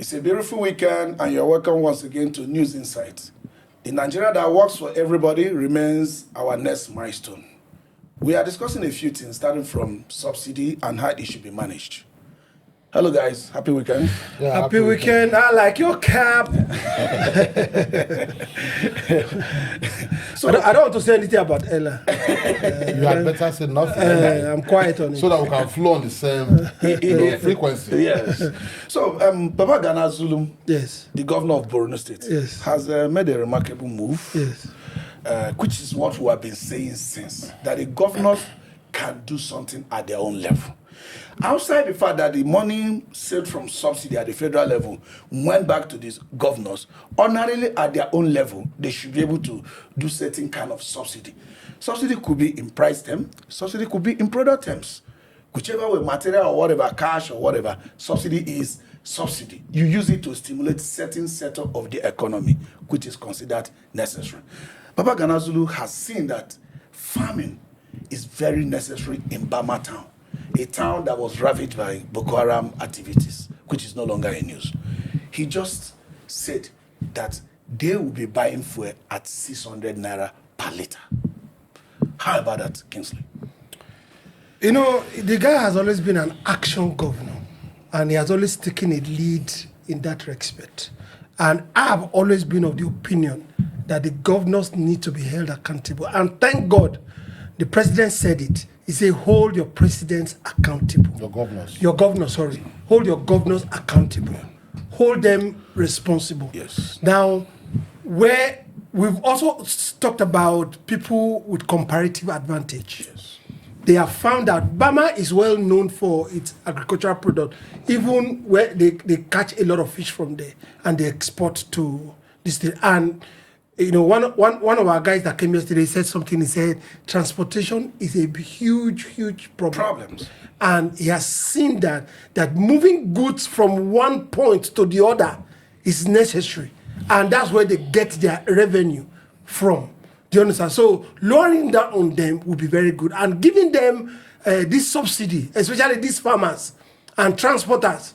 It's a beautiful weekend, and you're welcome once again to News Insight. The Nigeria that works for everybody remains our next milestone. We are discussing a few things, starting from subsidy and how it should be managed. Hello, guys. Happy weekend. Yeah, happy weekend. I like your cap. So I don't want to say anything about Ella. You had better say nothing. I'm quiet on it. So that we can flow on the same frequency. Yes. So, Babagana Zulum, yes, the governor of Borno State, yes, has made a remarkable move, yes, which is what we have been saying since, that the governors can do something at their own level. Outside the fact that the money saved from subsidy at the federal level went back to these governors, ordinarily at their own level, they should be able to do certain kind of subsidy. Subsidy could be in price terms, subsidy could be in product terms. Whichever way, material or whatever, cash or whatever, subsidy is subsidy. You use it to stimulate certain sector of the economy, which is considered necessary. Babagana Zulu has seen that farming is very necessary in Bama town, a town that was ravaged by Boko Haram activities, which is no longer in news. He just said that they will be buying fuel at 600 naira per liter. How about that, Kingsley? You know, the guy has always been an action governor, and he has always taken a lead in that respect. And I have always been of the opinion that the governors need to be held accountable. And thank God, the president said it. He said, hold your presidents accountable. Your governors, sorry. Hold your governors accountable. Hold them responsible. Yes. Now, where we've also talked about people with comparative advantage. Yes. They have found that Bama is well known for its agricultural product, even where they catch a lot of fish from there and they export to this thing. And you know, one of our guys that came yesterday said something. He said transportation is a huge problem. And he has seen that moving goods from one point to the other is necessary, and that's where they get their revenue from. Do you understand? So lowering that on them would be very good, and giving them this subsidy, especially these farmers and transporters,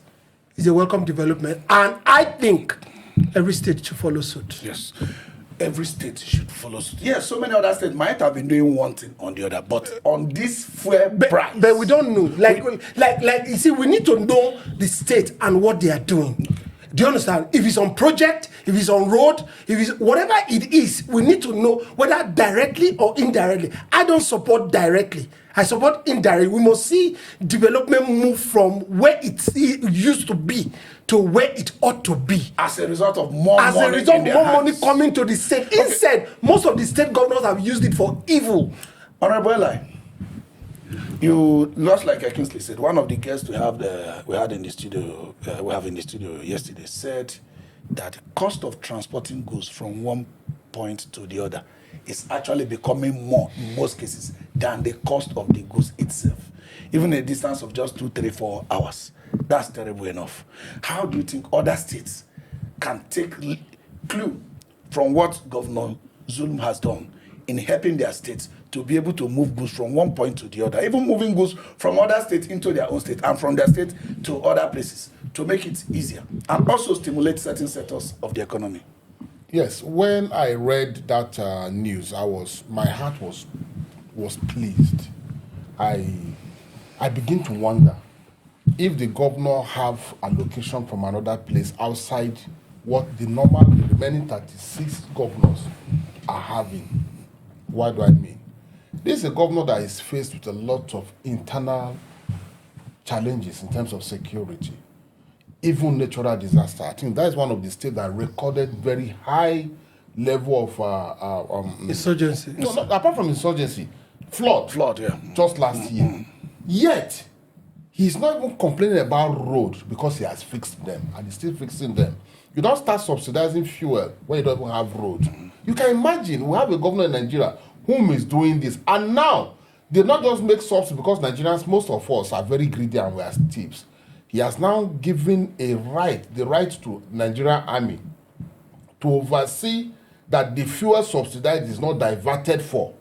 is a welcome development. And I think every state should follow suit. Yes. Every state should follow suit. Yes, so many other states might have been doing one thing on the other, but on this fuel price. But we don't know. Like you see, we need to know the state and what they are doing. Do you understand? If it's on project, if it's on road, if it's whatever it is, we need to know whether directly or indirectly. I don't support directly. I support indirectly. We must see development move from where it used to be to where it ought to be. As a result of more money. As a result, more money coming to the state. Okay. Instead, most of the state governors have used it for evil. Honorable Eli, you lost, like Kingsley said, one of the guests we have in the studio yesterday said that the cost of transporting goods from one point to the other is actually becoming more in most cases than the cost of the goods itself. Even a distance of just 2, 3, 4 hours. That's terrible enough. How do you think other states can take clue from what Governor Zulum has done in helping their states to be able to move goods from one point to the other, even moving goods from other states into their own state and from their state to other places to make it easier and also stimulate certain sectors of the economy? Yes, when I read that news, my heart was pleased. I begin to wonder if the governor have allocation from another place outside what the remaining 36 governors are having. What do I mean? This is a governor that is faced with a lot of internal challenges in terms of security, even natural disaster. I think that is one of the states that recorded very high level of insurgency. No, apart from insurgency, flood, yeah, just last year. Yet, he's not even complaining about road because he has fixed them and he's still fixing them. You don't start subsidizing fuel when you don't even have road. You can imagine we have a governor in Nigeria whom is doing this, and now they not just make subsidy because Nigerians, most of us, are very greedy and we are thieves. He has now given the right to Nigerian Army to oversee that the fuel subsidized is not diverted for,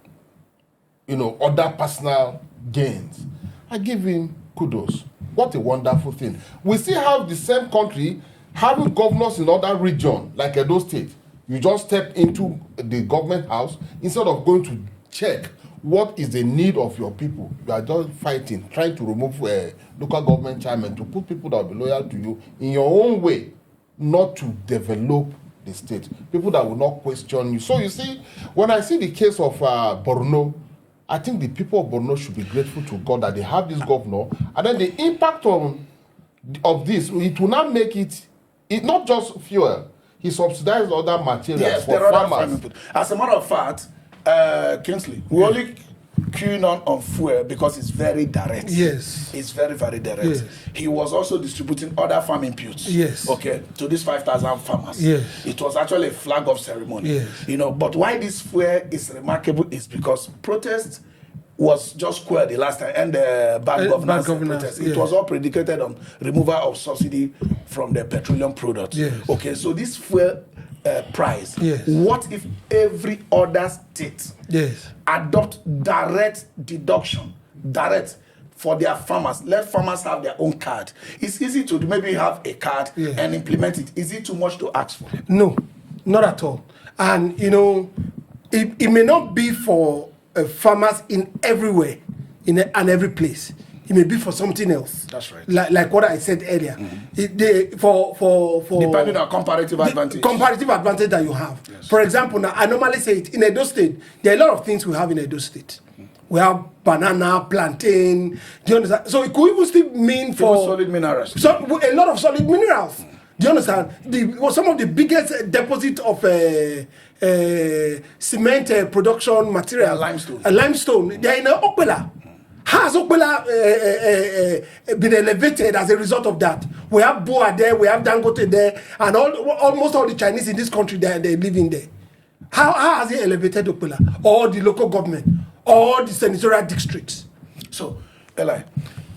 other personal gains. I give him kudos. What a wonderful thing. We still have the same country Having governors in other regions, like Edo State, you just step into the government house instead of going to check what is the need of your people. You are just fighting, trying to remove local government chairman to put people that will be loyal to you in your own way, not to develop the state. People that will not question you. So you see, when I see the case of Borno, I think the people of Borno should be grateful to God that they have this governor, and then the impact of this, it will not make it not just fuel. He subsidized other materials for farmers. As a matter of fact, Kingsley, we only queuing on fuel because it's very direct. Yes. It's very, very direct. Yes. He was also distributing other farm inputs. Yes. Okay, to these 5,000 farmers. Yes. It was actually a flag of ceremony. Yes. You know, but why this fuel is remarkable is because protest was just quelled the last time, and the bad governance protest. It was all predicated on removal of subsidy from the petroleum products. Yes. Okay, so this fuel price. Yes. What if every other state adopt direct deduction, direct for their farmers? Let farmers have their own card. It's easy to maybe have a card and implement it. Is it too much to ask for? No, not at all. And you know, it may not be for farmers in everywhere, and every place. It may be for something else. That's right. Like what I said earlier. For depending on comparative advantage. Comparative advantage that you have. Yes. For example, now I normally say it in Edo State. There are a lot of things we have in Edo State. We have banana, plantain. Do you understand? So it could even still mean for solid minerals. So a lot of solid minerals. Do you understand? Some of the biggest deposit of cement production material, limestone. They are in Okpela. How has Okpela been elevated as a result of that? We have Boa there, we have Dangote there, and almost all the Chinese in this country they live in there. How has it elevated Okpela, or the local government, or the senatorial districts? So, Eli,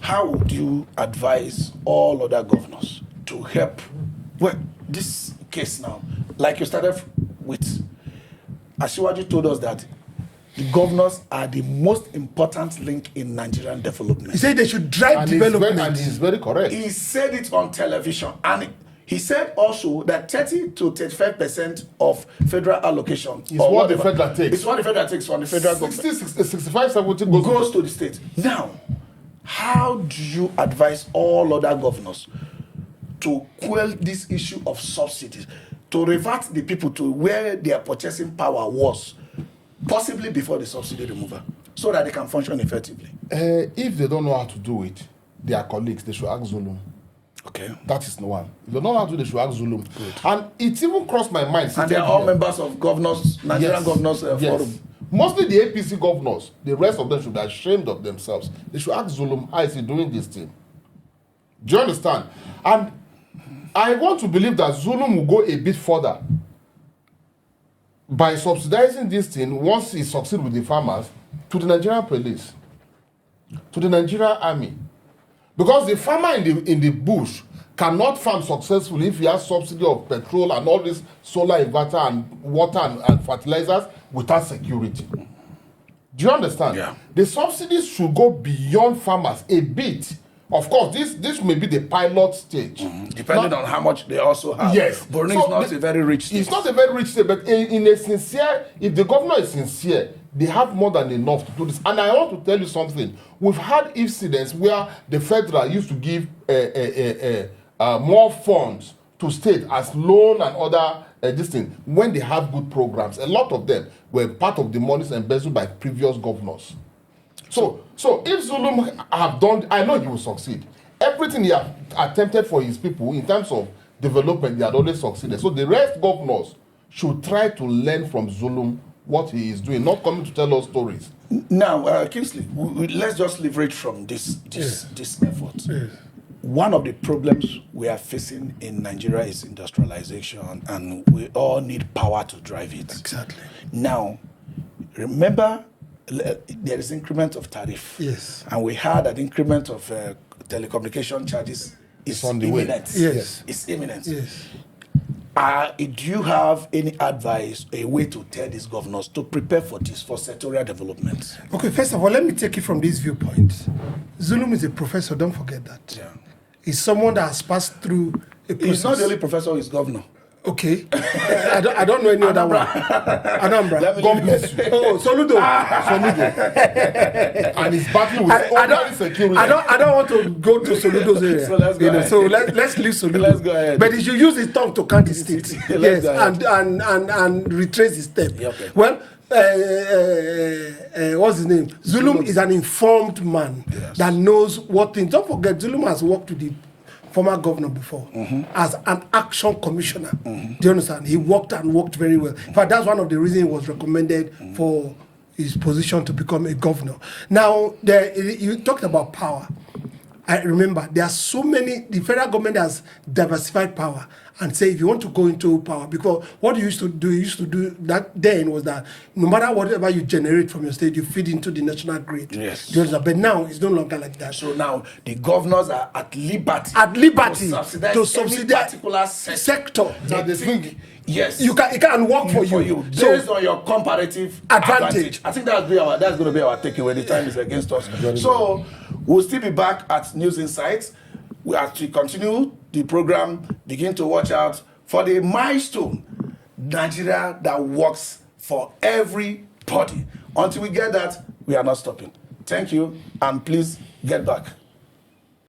how would you advise all other governors to help? Well, this case now, like you started with, Asiwaju told us that the governors are the most important link in Nigerian development. He said they should drive development. And he's very correct. He said it on television. And he said also that 30 to 35% of federal allocation is what the federal takes. It's what the federal takes from the federal government. 65, 70 goes to the state. Now, how do you advise all other governors to quell this issue of subsidies, to revert the people to where their purchasing power was, possibly before the subsidy removal, so that they can function effectively? If they don't know how to do it, their colleagues, they should ask Zulum. Okay. That is the one. If they don't know how to do it, they should ask Zulum. Good. And it even crossed my mind. And they are all members of governors, Nigerian governors forum. Mostly the APC governors. The rest of them should be ashamed of themselves. They should ask Zulum, how is he doing this thing? Do you understand? And I want to believe that Zulum will go a bit further by subsidizing this thing, once he succeeds with the farmers, to the Nigerian police, to the Nigerian Army. Because the farmer in the bush cannot farm successfully if he has subsidy of petrol and all this solar inverter and water and fertilizers without security. Do you understand? Yeah. The subsidies should go beyond farmers a bit. Of course, this may be the pilot stage. Depending on how much they also have. Yes. Borno is not a very rich state. It's not a very rich state, but in a sincere, if the governor is sincere, they have more than enough to do this. And I want to tell you something. We've had incidents where the federal used to give more funds to state as loan and other this thing when they have good programs. A lot of them were part of the monies embezzled by previous governors. So if Zulum have done, I know he will succeed. Everything he have attempted for his people in terms of development, they had always succeeded. So the rest governors should try to learn from Zulum what he is doing, not coming to tell us stories. Now, Kingsley, let's just leverage from this effort. Yes. One of the problems we are facing in Nigeria is industrialization, and we all need power to drive it. Exactly. Now, remember, there is increment of tariff. Yes. And we had an increment of telecommunication charges. It's on the imminent. Way. Yes. It's imminent. Yes. Do you have any advice, a way to tell these governors to prepare for this, for sectorial development? Okay, first of all, let me take it from this viewpoint. Zulum is a professor, don't forget that. Yeah. He's someone that has passed through He's not the only professor, he's governor. Okay. I don't know any other one. Anambra. God bless you. Oh, Soludo. And he's battling with ordinary security. I don't want to go to Soludo's area. So let's go ahead. So let's leave Soludo. Let's go ahead. But he should use his tongue to count his states. Yes, go ahead. and retrace his step. Yeah, okay. Well, what's his name? Zulum is an informed man that knows what things. Don't forget, Zulum has worked with the former governor before as an action commissioner. Do you understand? He worked very well. In fact, that's one of the reasons he was recommended for his position to become a governor. Now, you talked about power. I remember there are so many. The federal government has diversified power and say if you want to go into power, because what you used to do that then was that no matter whatever you generate from your state, you feed into the national grid. Yes. But now it's no longer like that. So now the governors are at liberty To subsidize any particular sector. Now they think Yes, it can work for you. based on your comparative advantage. I think that's going to be our takeaway. The time is against us. So we'll still be back at News Insights. As we continue the program, begin to watch out for the milestone Nigeria that works for everybody. Until we get that, we are not stopping. Thank you, and please get back.